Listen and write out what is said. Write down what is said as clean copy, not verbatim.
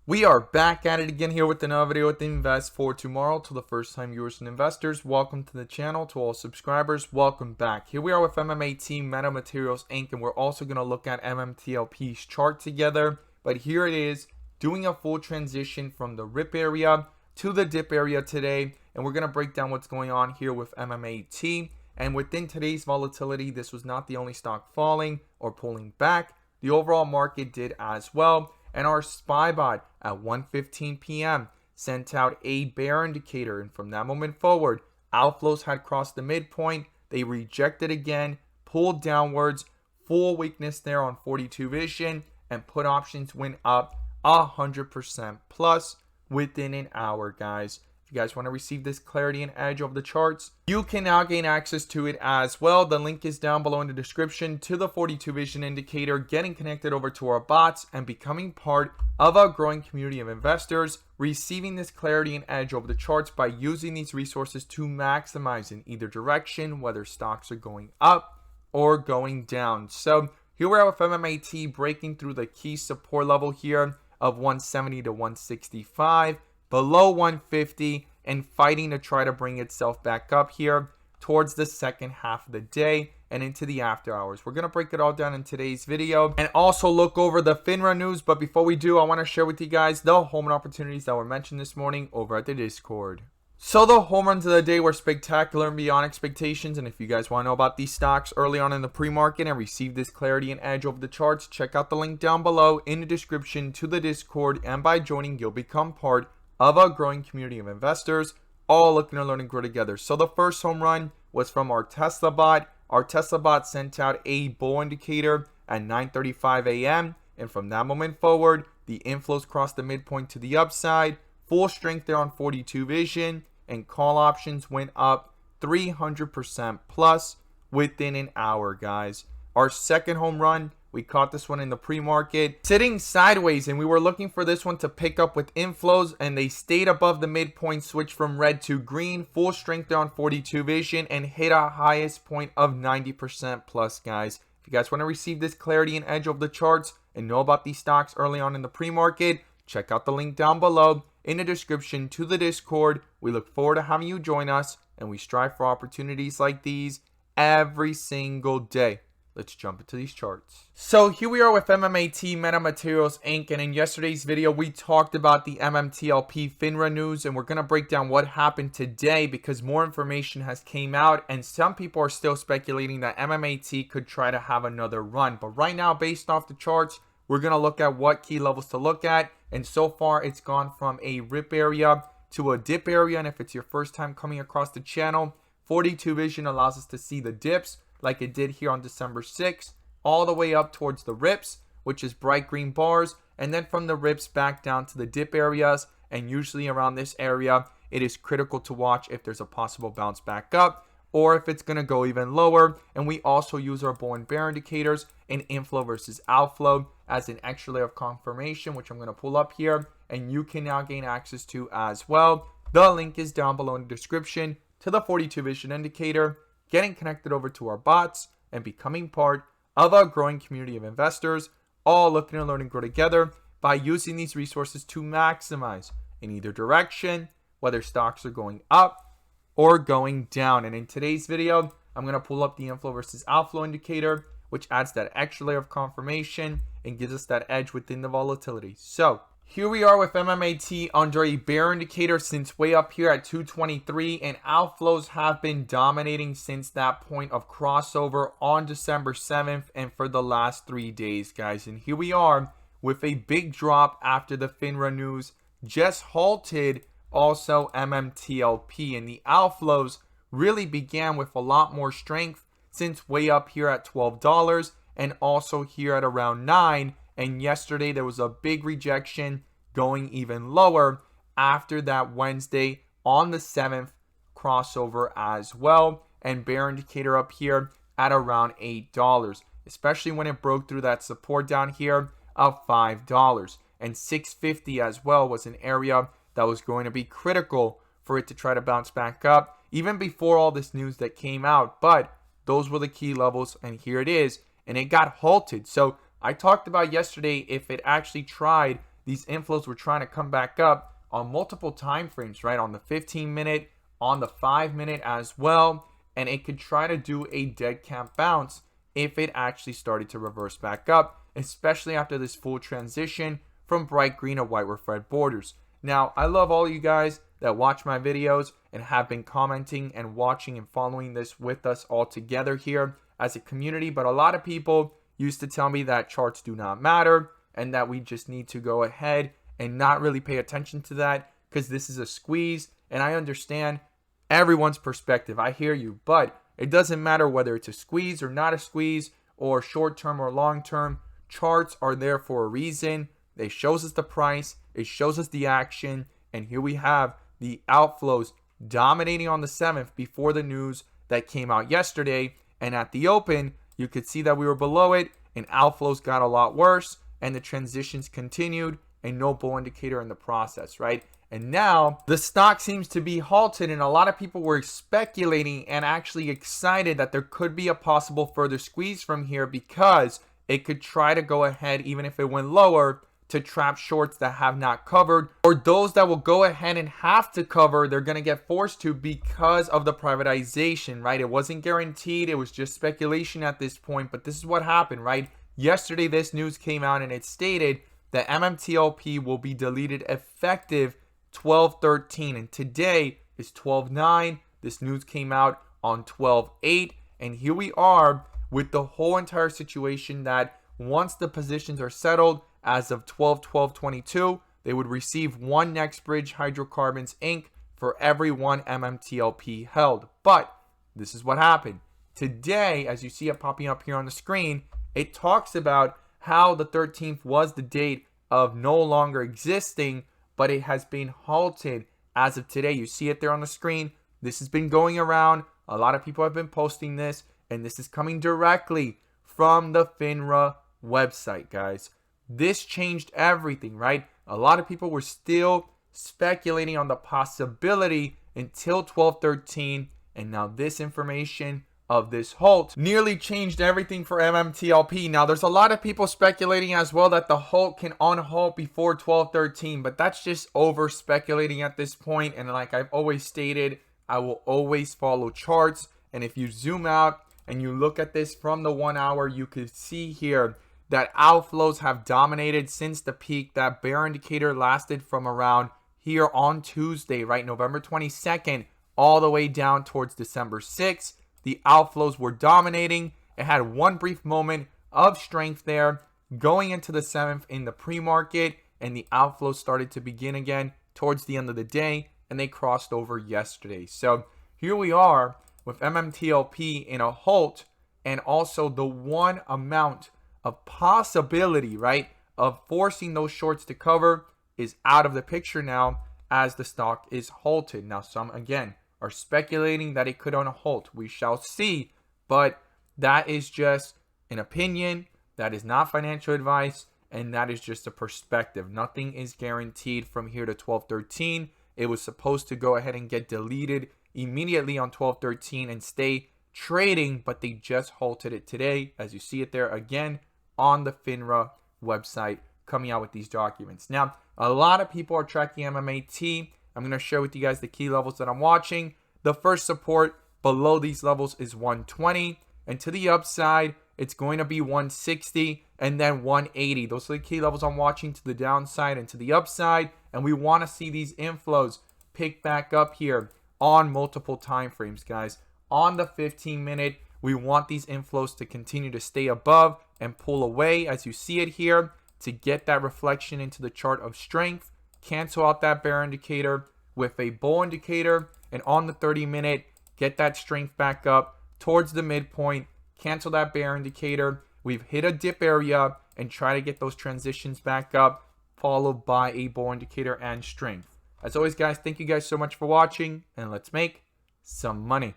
We are back at it again here with another video with Invest for Tomorrow. To the first time viewers and investors, welcome to the channel. To all subscribers, welcome back. Here we are with MMAT MMTLP Inc. and we're also going to look at MMTLP's chart together. But here it is, doing a full transition from the rip area to the dip area today. And we're going to break down what's going on here with MMAT. And within today's volatility, this was not the only stock falling or pulling back. The overall market did as well. And our SPY bot at 1:15 p.m. sent out a bear indicator. And from that moment forward, outflows had crossed the midpoint. They rejected again, pulled downwards, full weakness there on 42 vision, and put options went up 100% plus within an hour, guys. If you guys want to receive this clarity and edge of the charts, you can now gain access to it as well. The link is down below in the description to the 42 vision indicator, getting connected over to our bots and becoming part of a growing community of investors, receiving this clarity and edge over the charts by using these resources to maximize in either direction, whether stocks are going up or going down. So here we are with MMAT breaking through the key support level here of 170 to 165. Below 150 and fighting to try to bring itself back up here towards the second half of the day and into the after hours. We're going to break it all down in today's video and also look over the FINRA news. But before we do, I want to share with you guys the home run opportunities that were mentioned this morning over at the Discord. So the home runs of the day were spectacular and beyond expectations. And if you guys want to know about these stocks early on in the pre-market and receive this clarity and edge over the charts, check out the link down below in the description to the Discord. And by joining, you'll become part of a growing community of investors, all looking to learn and grow together. So the first home run was from our Tesla bot. Our Tesla bot sent out a bull indicator at 9:35 a.m. And from that moment forward, the inflows crossed the midpoint to the upside, full strength there on 42 vision, and call options went up 300% plus within an hour, guys. Our second home run, we caught this one in the pre-market sitting sideways, and we were looking for this one to pick up with inflows, and they stayed above the midpoint, switched from red to green, full strength there on 42 vision, and hit a highest point of 90% plus, guys. If you guys want to receive this clarity and edge of the charts and know about these stocks early on in the pre-market, check out the link down below in the description to the Discord. We look forward to having you join us, and we strive for opportunities like these every single day. Let's jump into these charts. So here we are with MMAT MMTLP Inc. And in yesterday's video, we talked about the MMTLP FINRA news. And we're going to break down what happened today because more information has came out. And some people are still speculating that MMAT could try to have another run. But right now, based off the charts, we're going to look at what key levels to look at. And so far, it's gone from a rip area to a dip area. And if it's your first time coming across the channel, 42 vision allows us to see the dips like it did here on December 6th, all the way up towards the rips, which is bright green bars, and then from the rips back down to the dip areas. And usually around this area, it is critical to watch if there's a possible bounce back up or if it's going to go even lower. And we also use our bull and bear indicators in inflow versus outflow as an extra layer of confirmation, which I'm going to pull up here, and you can now gain access to as well. The link is down below in the description to the 42 vision indicator, getting connected over to our bots and becoming part of a growing community of investors, all looking to learn and grow together by using these resources to maximize in either direction, whether stocks are going up or going down. And in today's video, I'm going to pull up the inflow versus outflow indicator, which adds that extra layer of confirmation and gives us that edge within the volatility. So here we are with MMAT under a bear indicator since way up here at 223, and outflows have been dominating since that point of crossover on December 7th and for the last 3 days, guys. And here we are with a big drop after the FINRA news just halted also MMTLP, and the outflows really began with a lot more strength since way up here at $12 and also here at around $9. And yesterday there was a big rejection going even lower after that Wednesday on the 7th crossover as well. And bear indicator up here at around $8, especially when it broke through that support down here of $5. And $6.50 as well was an area that was going to be critical for it to try to bounce back up even before all this news that came out. But those were the key levels, and here it is, and it got halted. So I talked about yesterday if it actually tried these inflows were trying to come back up on multiple time frames, right? On the 15-minute, on the 5-minute as well. And it could try to do a dead cat bounce if it actually started to reverse back up, especially after this full transition from bright green to white with red borders. Now, I love all you guys that watch my videos and have been commenting and watching and following this with us all together here as a community. But a lot of people used to tell me that charts do not matter and that we just need to go ahead and not really pay attention to that because this is a squeeze. And I understand everyone's perspective. I hear you, but it doesn't matter whether it's a squeeze or not a squeeze or short-term or long-term. Charts are there for a reason. They shows us the price. It shows us the action. And here we have the outflows dominating on the 7th before the news that came out yesterday. And at the open, you could see that we were below it and outflows got a lot worse and the transitions continued and no bull indicator in the process, right? And now the stock seems to be halted and a lot of people were speculating and actually excited that there could be a possible further squeeze from here because it could try to go ahead, even if it went lower, to trap shorts that have not covered, or those that will go ahead and have to cover, they're going to get forced to because of the privatization, right? It wasn't guaranteed. It was just speculation at this point, but this is what happened, right? Yesterday, this news came out and it stated that MMTLP will be deleted effective 12/13, and today is 12/9. This news came out on 12/8, and here we are with the whole entire situation that once the positions are settled, as of 12/12/22, they would receive 1 Nextbridge Hydrocarbons Inc. for every 1 MMTLP held. But this is what happened. Today, as you see it popping up here on the screen, it talks about how the 13th was the date of no longer existing, but it has been halted as of today. You see it there on the screen. This has been going around. A lot of people have been posting this, and this is coming directly from the FINRA website, guys. This changed everything, right? A lot of people were still speculating on the possibility until 12/13, and now this information of this halt nearly changed everything for MMTLP. Now, there's a lot of people speculating as well that the halt can unhalt before 12/13, but that's just over speculating at this point. And like I've always stated, I will always follow charts. And if you zoom out and you look at this from the 1 hour, you could see here that outflows have dominated since the peak. That bear indicator lasted from around here on Tuesday, right? November 22nd, all the way down towards December 6th. The outflows were dominating. It had one brief moment of strength there going into the 7th in the pre-market, and the outflows started to begin again towards the end of the day, and they crossed over yesterday. So here we are with MMTLP in a halt, and also the one amount of possibility, right, of forcing those shorts to cover is out of the picture now as the stock is halted. Now, some again are speculating that it could unhalt. We shall see, but that is just an opinion. That is not financial advice, and that is just a perspective. Nothing is guaranteed from here to 12/13. It was supposed to go ahead and get deleted immediately on 12/13 and stay trading, but they just halted it today, as you see it there again on the FINRA website coming out with these documents. Now, a lot of people are tracking MMAT. I'm going to share with you guys the key levels that I'm watching. The first support below these levels is 120, and to the upside, it's going to be 160 and then 180. Those are the key levels I'm watching to the downside and to the upside, and we want to see these inflows pick back up here on multiple time frames, guys. On the 15-minute, we want these inflows to continue to stay above and pull away, as you see it here, to get that reflection into the chart of strength. Cancel out that bear indicator with a bull indicator, and on the 30-minute, get that strength back up towards the midpoint. Cancel that bear indicator. We've hit a dip area and try to get those transitions back up, followed by a bull indicator and strength. As always, guys, thank you guys so much for watching, and let's make some money.